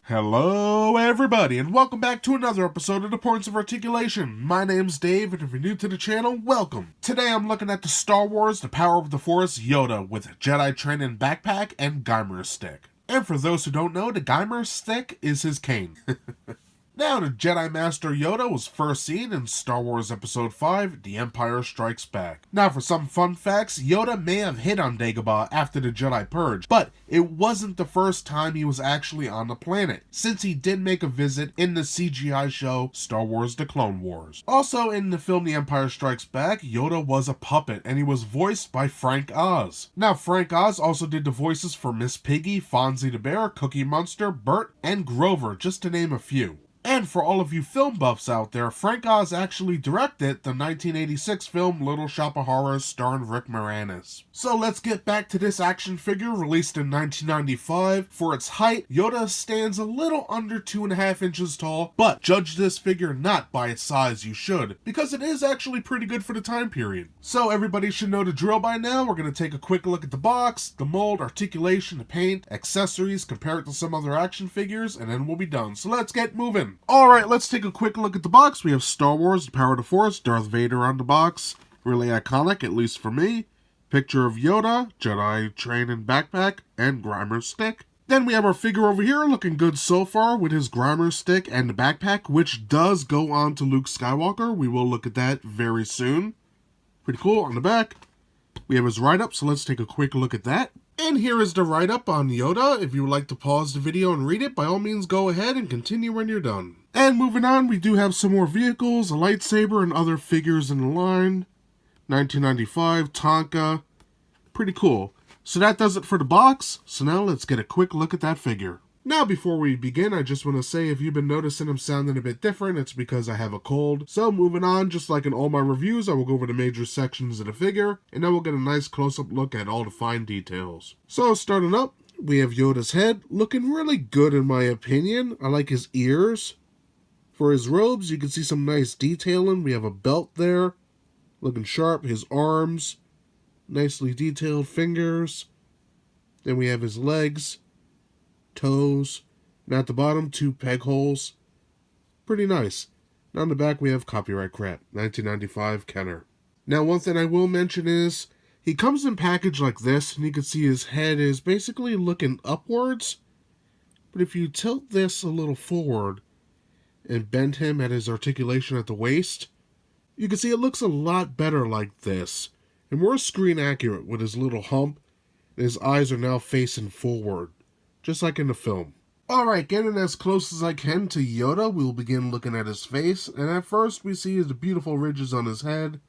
Hello everybody and welcome back to another episode of The Points of Articulation. My name's Dave and if you're new to the channel, welcome. Today I'm looking at the Star Wars The Power of the Force Yoda with Jedi training backpack and Geimer stick. And for those who don't know, the Geimer stick is his cane. Now, the Jedi Master Yoda was first seen in Star Wars Episode 5, The Empire Strikes Back. Now, for some fun facts, Yoda may have hit on Dagobah after the Jedi Purge, but it wasn't the first time he was actually on the planet, since he did make a visit in the CGI show Star Wars The Clone Wars. Also, in the film The Empire Strikes Back, Yoda was a puppet, and he was voiced by Frank Oz. Now, Frank Oz also did the voices for Miss Piggy, Fonzie the Bear, Cookie Monster, Bert, and Grover, just to name a few. And for all of you film buffs out there, Frank Oz actually directed the 1986 film Little Shop of Horrors starring Rick Moranis. So let's get back to this action figure released in 1995. For its height, Yoda stands a little under 2.5 inches tall, but judge this figure not by its size, you should, because it is actually pretty good for the time period. So everybody should know the drill by now. We're going to take a quick look at the box, the mold, articulation, the paint, accessories, compare it to some other action figures, and then we'll be done. So let's get moving. Alright, let's take a quick look at the box. We have Star Wars, The Power of the Force, Darth Vader on the box. Really iconic, at least for me. Picture of Yoda, Jedi training backpack, and Geimer stick. Then we have our figure over here, looking good so far with his Geimer stick and the backpack, which does go on to Luke Skywalker. We will look at that very soon. Pretty cool. On the back, we have his write-up, so let's take a quick look at that. And here is the write-up on Yoda. If you would like to pause the video and read it, by all means go ahead and continue when you're done. And moving on, we do have some more vehicles, a lightsaber, and other figures in the line. 1995, Tonka. Pretty cool. So that does it for the box. So now let's get a quick look at that figure. Now before we begin, I just want to say if you've been noticing I'm sounding a bit different, it's because I have a cold. So moving on, just like in all my reviews, I will go over the major sections of the figure, and then we'll get a nice close-up look at all the fine details. So starting up, we have Yoda's head, looking really good in my opinion. I like his ears. For his robes, you can see some nice detailing. We have a belt there, looking sharp. His arms, nicely detailed fingers. Then we have his legs, toes, and at the bottom, 2 peg holes. Pretty nice. And on the back, we have copyright crap, 1995 Kenner. Now, one thing I will mention is, he comes in packaged like this, and you can see his head is basically looking upwards. But if you tilt this a little forward, and bend him at his articulation at the waist, you can see it looks a lot better like this, and more screen accurate with his little hump, and his eyes are now facing forward, just like in the film. Alright, getting as close as I can to Yoda, we'll begin looking at his face, and at first we see the beautiful ridges on his head,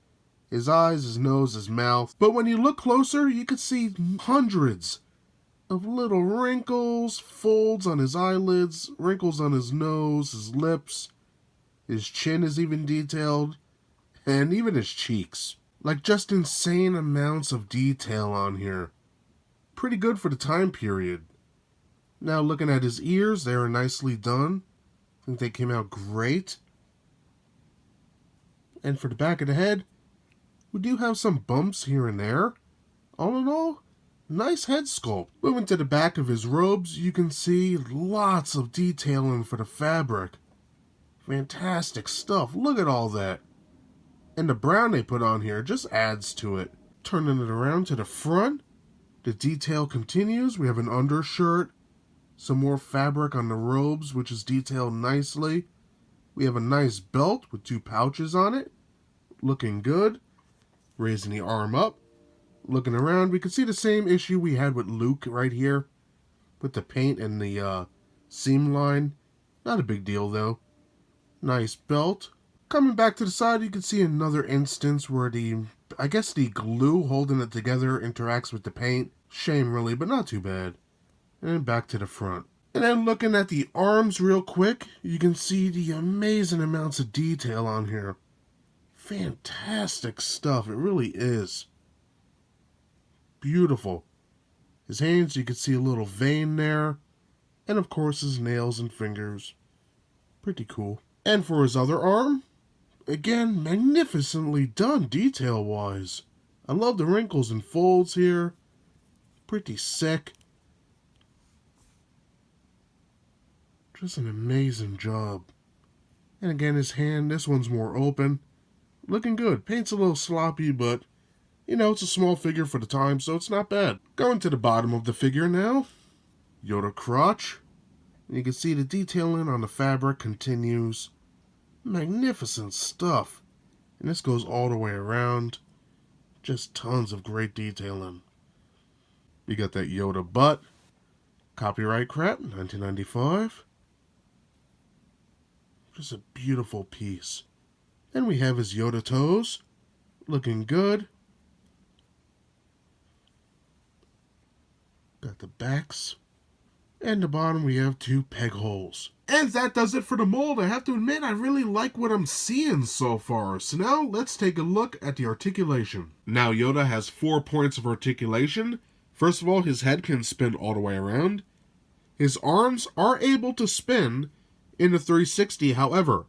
his eyes, his nose, his mouth, but when you look closer, you can see hundreds of little wrinkles, folds on his eyelids, wrinkles on his nose, his lips, his chin is even detailed, and even his cheeks. Like just insane amounts of detail on here. Pretty good for the time period. Now looking at his ears, they are nicely done. I think they came out great. And for the back of the head, we do have some bumps here and there. All in all, nice head sculpt. Moving to the back of his robes, you can see lots of detailing for the fabric. Fantastic stuff. Look at all that. And the brown they put on here just adds to it. Turning it around to the front, the detail continues. We have an undershirt, some more fabric on the robes, which is detailed nicely. We have a nice belt with 2 pouches on it. Looking good. Raising the arm up. Looking around, we can see the same issue we had with Luke right here, with the paint and the seam line. Not a big deal though. Nice belt. Coming back to the side, you can see another instance where I guess the glue holding it together interacts with the paint. Shame really, but not too bad. And then back to the front. And then looking at the arms real quick, you can see the amazing amounts of detail on here. Fantastic stuff, it really is. Beautiful. His hands, you can see a little vein there. And of course his nails and fingers. Pretty cool. And for his other arm, again, magnificently done detail-wise. I love the wrinkles and folds here. Pretty sick. Just an amazing job. And again, his hand, this one's more open. Looking good. Paint's a little sloppy, but, you know, it's a small figure for the time, so it's not bad. Going to the bottom of the figure now. Yoda Crotch. And you can see the detailing on the fabric continues. Magnificent stuff. And this goes all the way around. Just tons of great detailing. You got that Yoda butt. Copyright crap, 1995. Just a beautiful piece. Then we have his Yoda toes. Looking good. Got the backs. And the bottom we have 2 peg holes. And that does it for the mold. I have to admit, I really like what I'm seeing so far. So now let's take a look at the articulation. Now Yoda has 4 points of articulation. First of all, his head can spin all the way around. His arms are able to spin in the 360, however,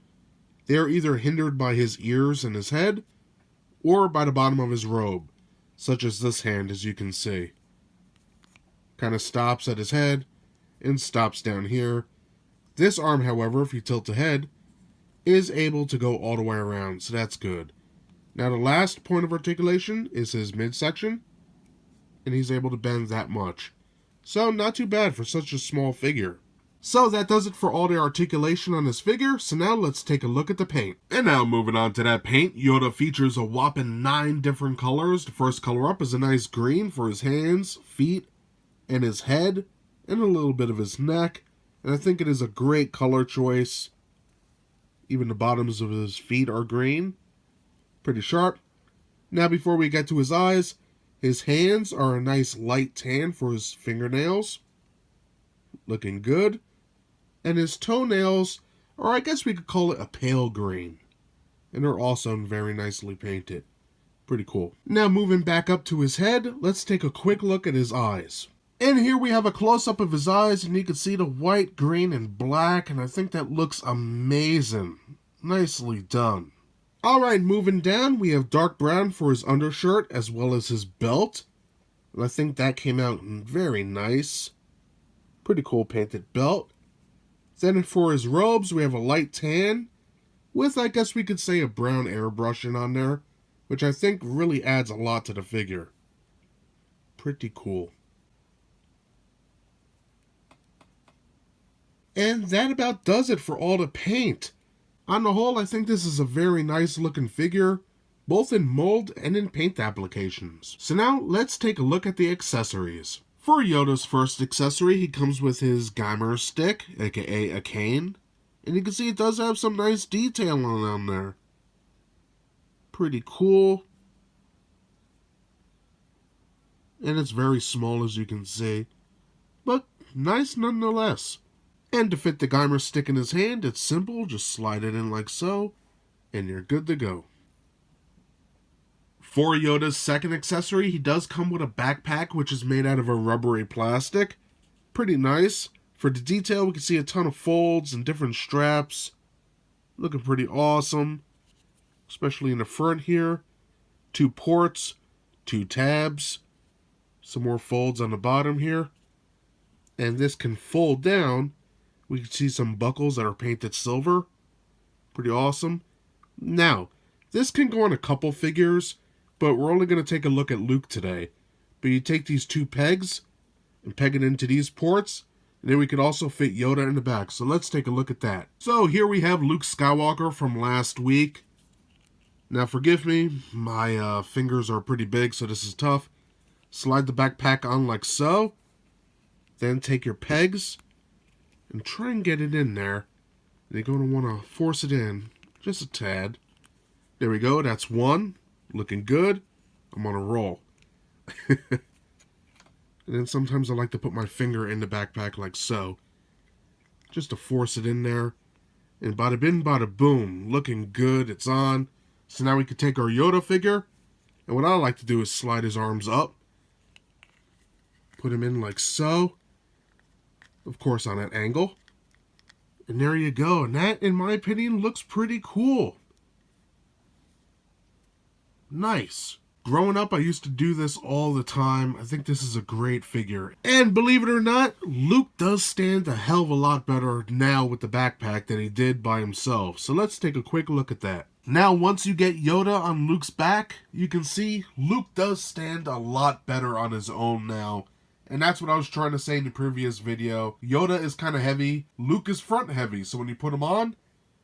they are either hindered by his ears and his head, or by the bottom of his robe, such as this hand, as you can see. Kind of stops at his head, and stops down here. This arm, however, if you tilt the head, is able to go all the way around, so that's good. Now the last point of articulation is his midsection, and he's able to bend that much. So not too bad for such a small figure. So that does it for all the articulation on this figure, so now let's take a look at the paint. And now moving on to that paint, Yoda features a whopping 9 different colors. The first color up is a nice green for his hands, feet, and his head, and a little bit of his neck. And I think it is a great color choice. Even the bottoms of his feet are green. Pretty sharp. Now before we get to his eyes, his hands are a nice light tan for his fingernails. Looking good. And his toenails, or I guess we could call it a pale green. And they're also very nicely painted. Pretty cool. Now moving back up to his head, let's take a quick look at his eyes. And here we have a close-up of his eyes, and you can see the white, green, and black, and I think that looks amazing. Nicely done. Alright, moving down, we have dark brown for his undershirt, as well as his belt. And I think that came out very nice. Pretty cool painted belt. Then for his robes, we have a light tan, with, I guess we could say, a brown airbrushing on there, which I think really adds a lot to the figure. Pretty cool. And that about does it for all the paint. On the whole, I think this is a very nice looking figure, both in mold and in paint applications. So now, let's take a look at the accessories. For Yoda's first accessory, he comes with his Geimer stick, aka a cane. And you can see it does have some nice detail on there. Pretty cool. And it's very small, as you can see. But nice nonetheless. And to fit the Geimer stick in his hand, it's simple, just slide it in like so, and you're good to go. For Yoda's second accessory, he does come with a backpack, which is made out of a rubbery plastic. Pretty nice. For the detail, we can see a ton of folds and different straps. Looking pretty awesome, especially in the front here. 2 ports, 2 tabs, some more folds on the bottom here. And this can fold down. We can see some buckles that are painted silver. Pretty awesome. Now, this can go on a couple figures, but we're only going to take a look at Luke today. But you take these 2 pegs and peg it into these ports, and then we could also fit Yoda in the back. So let's take a look at that. So here we have Luke Skywalker from last week. Now forgive me, my fingers are pretty big, so this is tough. Slide the backpack on like so. Then take your pegs and try and get it in there. You're going to want to force it in just a tad. There we go, that's 1. Looking good. I'm on a roll. And then sometimes I like to put my finger in the backpack like so, just to force it in there. And bada bing, bada boom. Looking good, it's on. So now we can take our Yoda figure, and what I like to do is slide his arms up. Put him in like so. Of course, on that angle. And there you go. And that, in my opinion, looks pretty cool. Nice. Growing up, I used to do this all the time. I think this is a great figure. And believe it or not, Luke does stand a hell of a lot better now with the backpack than he did by himself. So let's take a quick look at that. Now, once you get Yoda on Luke's back, you can see Luke does stand a lot better on his own now. And that's what I was trying to say in the previous video. Yoda is kind of heavy, Luke is front heavy, so when you put him on,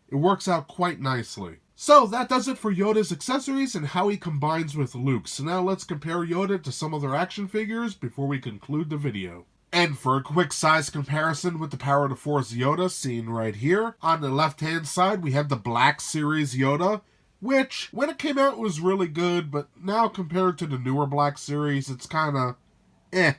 it works out quite nicely. So that does it for Yoda's accessories and how he combines with Luke. So now let's compare Yoda to some other action figures before we conclude the video. And for a quick size comparison with the Power of the Force Yoda seen right here, on the left hand side we have the Black Series Yoda, which when it came out was really good, but now compared to the newer Black Series it's kinda eh.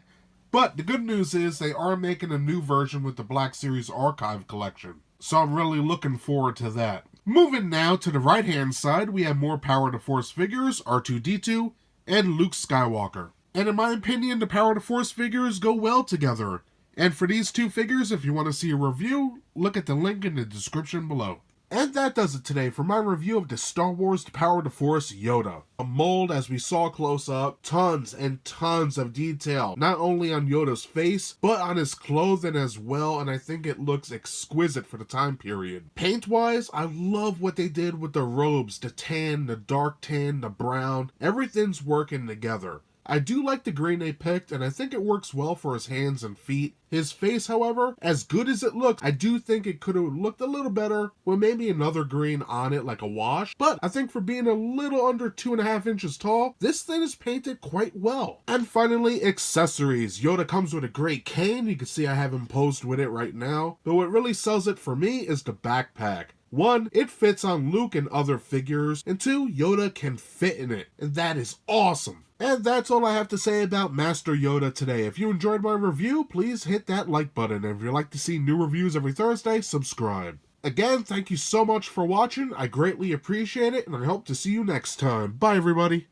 But the good news is they are making a new version with the Black Series Archive collection. So I'm really looking forward to that. Moving now to the right hand side, we have more Power of the Force figures, R2-D2, and Luke Skywalker. And in my opinion, the Power of the Force figures go well together. And for these two figures, if you want to see a review, look at the link in the description below. And that does it today for my review of the Star Wars The Power of the Force Yoda. A mold, as we saw close up, tons and tons of detail, not only on Yoda's face, but on his clothing as well, and I think it looks exquisite for the time period. Paint-wise, I love what they did with the robes, the tan, the dark tan, the brown, everything's working together. I do like the green they picked, and I think it works well for his hands and feet. His face, however, as good as it looks, I do think it could have looked a little better with maybe another green on it, like a wash. But I think for being a little under 2.5 inches tall, this thing is painted quite well. And finally, accessories. Yoda comes with a great cane. You can see I have him posed with it right now. But what really sells it for me is the backpack. 1, it fits on Luke and other figures, and 2, Yoda can fit in it, and that is awesome. And that's all I have to say about Master Yoda today. If you enjoyed my review, please hit that like button, and if you'd like to see new reviews every Thursday, subscribe. Again, thank you so much for watching, I greatly appreciate it, and I hope to see you next time. Bye everybody!